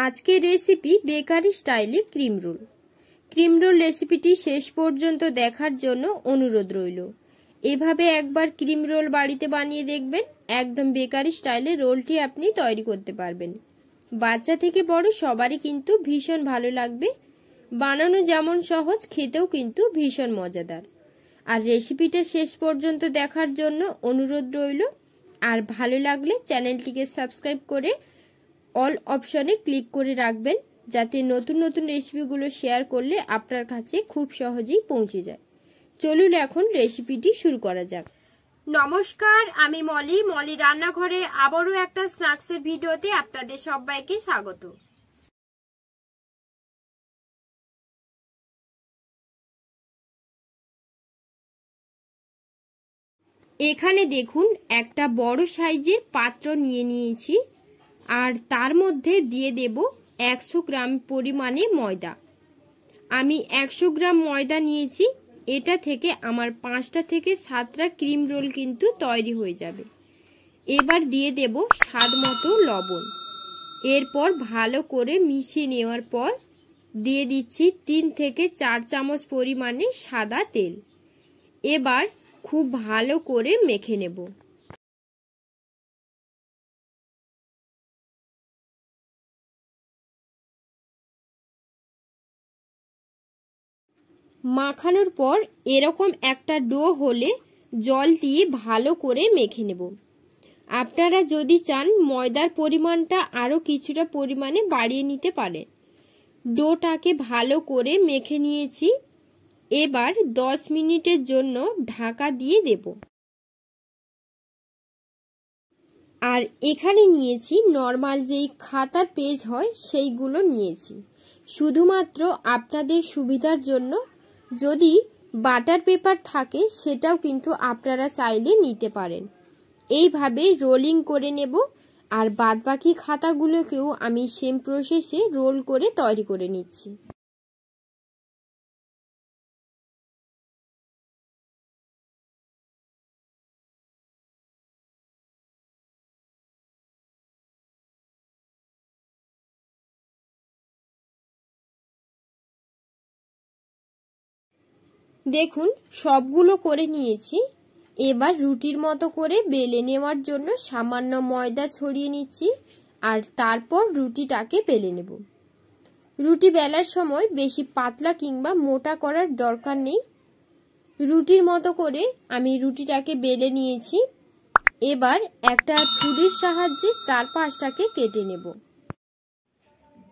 আজকের recipe bakery স্টাইলে cream roll. Cream roll রেসিপিটি শেষ পর্যন্ত দেখার জন্য অনুরোধ রইল। এভাবে একবার ক্রিম রোল বাড়িতে বানিয়ে দেখবেন, একদম বেকারি স্টাইলে রোলটি আপনি তৈরি করতে পারবেন। বাচ্চা থেকে বড় সবারই কিন্তু ভীষণ ভালো লাগবে। বানানো যেমন সহজ, খেতেও কিন্তু ভীষণ মজাদার। আর রেসিপিটা শেষ পর্যন্ত দেখার জন্য অনুরোধ রইল। আর ভালো লাগলে চ্যানেলটিকে সাবস্ক্রাইব করে অল অপশনে ক্লিক করে রাখবেন, যাতে নতুন নতুন রেসিপিগুলো শেয়ার করলে আপনার কাছে খুব সহজেই পৌঁছে যায়। চলুন এখন রেসিপিটি শুরু করা যাক। নমস্কার, আমি মলি রান্নাঘরে আবারও একটা স্ন্যাক্সের ভিডিওতে আপনাদের সবাইকে স্বাগত। এখানে দেখুন, একটা বড় সাইজের পাত্র নিয়ে নিয়েছি, আর তার মধ্যে দিয়ে দেব 100 গ্রাম পরিমাণে ময়দা। আমি 100 গ্রাম ময়দা নিয়েছি। এটা থেকে আমার 5টা থেকে 7টা ক্রিম রোল কিন্তু তৈরি হয়ে যাবে। এবার দিয়ে দেব স্বাদ মতো লবণ। এরপর ভালো করে মিশিয়ে নেওয়ার পর দিয়ে দিচ্ছি 3 থেকে 4 চামচ পরিমাণে সাদা তেল। এবার খুব ভালো করে মেখে নেব। মাখানোর পর এরকম একটা ডো হলে জল দিয়ে ভালো করে মেখে নেব। আপনারা যদি চান ময়দার পরিমাণটা আরও কিছুটা পরিমাণে বাড়িয়ে নিতে পারেন। ডোটাকে ভালো করে মেখে নিয়েছি। এবার 10 মিনিটের জন্য ঢাকা দিয়ে দেব। আর এখানে নিয়েছি নর্মাল যেই খাতার পেজ হয় সেইগুলো নিয়েছি। শুধুমাত্র আপনাদের সুবিধার জন্য যদি বাটার পেপার থাকে সেটাও কিন্তু আপনারা চাইলে নিতে পারেন। এইভাবে রোলিং করে নেব। আর বাদবাকি খাতাগুলোকেও আমি সেম প্রসেসে রোল করে তৈরি করে নিচ্ছি। দেখুন, সবগুলো করে নিয়েছি। এবার রুটির মতো করে বেলে নেওয়ার জন্য সামান্য ময়দা ছড়িয়ে নিচ্ছি, আর তারপর রুটিটাকে বেলে নেব। রুটি বেলার সময় বেশি পাতলা কিংবা মোটা করার দরকার নেই। রুটির মতো করে আমি রুটিটাকে বেলে নিয়েছি। এবার একটা ছুরির সাহায্যে 4-5টাকে কেটে নেব।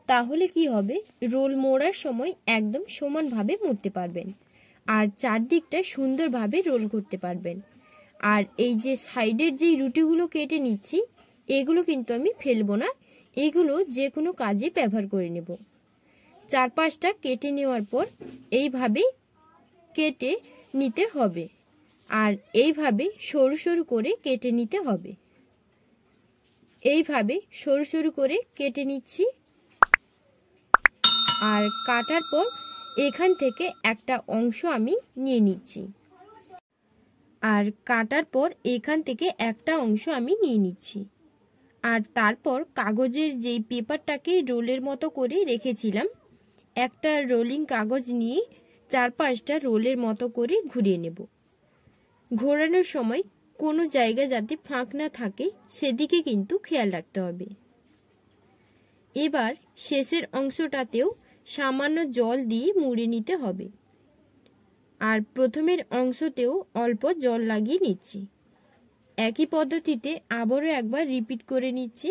তাহলে কি হবে, রোল মোড়ার সময় একদম সমানভাবে মুড়তে পারবেন, আর চারদিকটা সুন্দরভাবে রোল করতে পারবেন। আর এই যে সাইডের যেই রুটিগুলো কেটে নিচ্ছি, এগুলো কিন্তু আমি ফেলবো না, এগুলো যে কোনো কাজে ব্যবহার করে নেব। 4-5টা কেটে নেওয়ার পর এইভাবে কেটে নিতে হবে, আর এইভাবে সরু সরু করে কেটে নিতে হবে। এইভাবে সরু সরু করে কেটে নিচ্ছি। আর কাটার পর এখান থেকে একটা অংশ আমি নিয়ে নিচ্ছি। আর কাটার পর এখান থেকে একটা অংশ আমি নিয়ে নিচ্ছি। আর তারপর কাগজের যেই পেপারটাকে রোলের মতো করে রেখেছিলাম, একটা রোলিং কাগজ নিয়ে 4-5টা রোলের মতো করে ঘুরিয়ে নেব। ঘোরানোর সময় কোনো জায়গা যাতে ফাঁক না থাকে সেদিকে কিন্তু খেয়াল রাখতে হবে। এবার শেষের অংশটাতেও সামান্য জল দিয়ে মুড়ে নিতে হবে। আর প্রথমের অংশতেও অল্প জল লাগিয়ে নিচ্ছি। একই পদ্ধতিতে আবারও একবার রিপিট করে নিচ্ছি।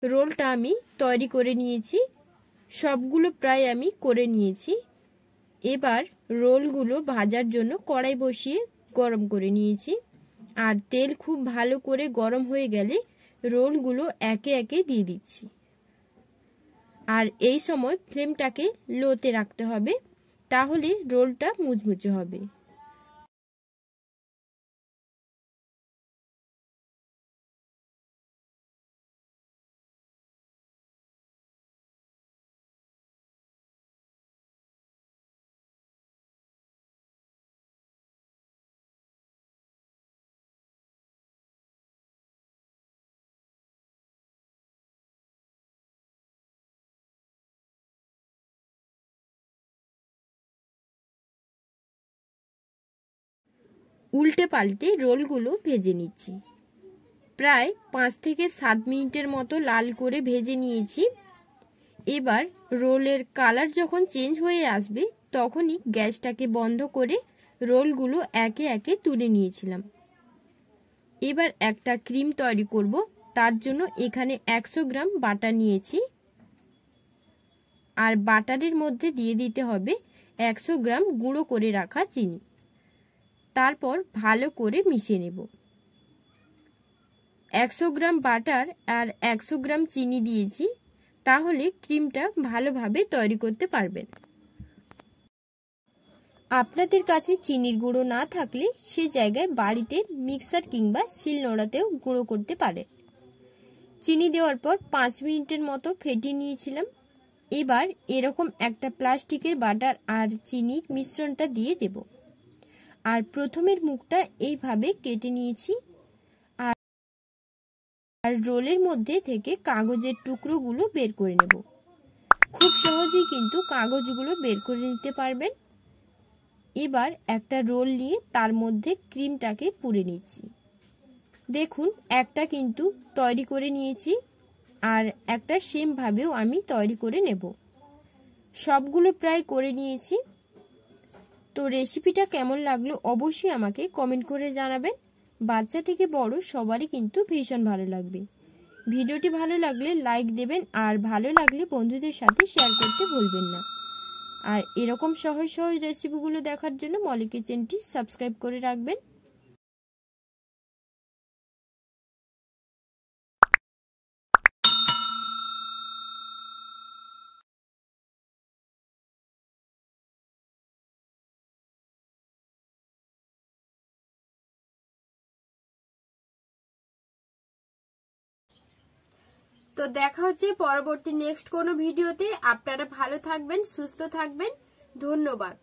রোলটা আমি তৈরি করে নিয়েছি। সবগুলো প্রায় আমি করে নিয়েছি। এবার রোলগুলো ভাজার জন্য কড়াই বসিয়ে গরম করে নিয়েছি। আর তেল খুব ভালো করে গরম হয়ে গেলে রোলগুলো একে একে দিয়ে দিচ্ছি। আর এই সময় ফ্লেমটাকে লোতে রাখতে হবে, তাহলে রোলটা মুচমুচে হবে। উল্টে পাল্টে রোলগুলো ভেজে নিচ্ছি। প্রায় 5 থেকে 7 মিনিটের মতো লাল করে ভেজে নিয়েছি। এবার রোলের কালার যখন চেঞ্জ হয়ে আসবে তখনই গ্যাসটাকে বন্ধ করে রোলগুলো একে একে তুলে নিয়েছিলাম। এবার একটা ক্রিম তৈরি করব। তার জন্য এখানে 100 গ্রাম বাটার নিয়েছি, আর বাটারের মধ্যে দিয়ে দিতে হবে 100 গ্রাম গুঁড়ো করে রাখা চিনি। তারপর ভালো করে মিশিয়ে নেব। 100 গ্রাম বাটার আর 100 গ্রাম চিনি দিয়েছি, তাহলে ক্রিমটা ভালোভাবে তৈরি করতে পারবেন। আপনাদের কাছে চিনির গুঁড়ো না থাকলে সে জায়গায় বাড়িতে মিক্সার কিংবা শিলনোড়াতেও গুঁড়ো করতে পারেন। চিনি দেওয়ার পর 5 মিনিটের মতো ফেটিয়ে নিয়েছিলাম। এবার এরকম একটা প্লাস্টিকের বাটার আর চিনির মিশ্রণটা দিয়ে দেব, আর প্রথমের মুখটা এইভাবে কেটে নিয়েছি। আর রোলের মধ্যে থেকে কাগজের টুকরোগুলো বের করে নেব। খুব সহজেই কিন্তু কাগজগুলো বের করে নিতে পারবেন। এবার একটা রোল নিয়ে তার মধ্যে ক্রিমটাকে পুরে নিচ্ছি। দেখুন একটা কিন্তু তৈরি করে নিয়েছি, আর একটা সেম ভাবেও আমি তৈরি করে নেব। সবগুলো প্রায় করে নিয়েছি। তো রেসিপিটা কেমন লাগলো অবশ্যই আমাকে কমেন্ট করে জানাবেন। বাচ্চা থেকে বড় সবারই কিন্তু ভীষণ ভালো লাগবে। ভিডিওটি ভালো লাগলে লাইক দেবেন, আর ভালো লাগলে বন্ধুদের সাথে শেয়ার করতে ভুলবেন না। আর এরকম সহজ সহজ রেসিপিগুলো দেখার জন্য মলি কিচেনটি সাবস্ক্রাইব করে রাখবেন। তো দেখা হচ্ছে পরবর্তী নেক্সট কোনো ভিডিওতে। আপনারা ভালো থাকবেন, সুস্থ থাকবেন। ধন্যবাদ।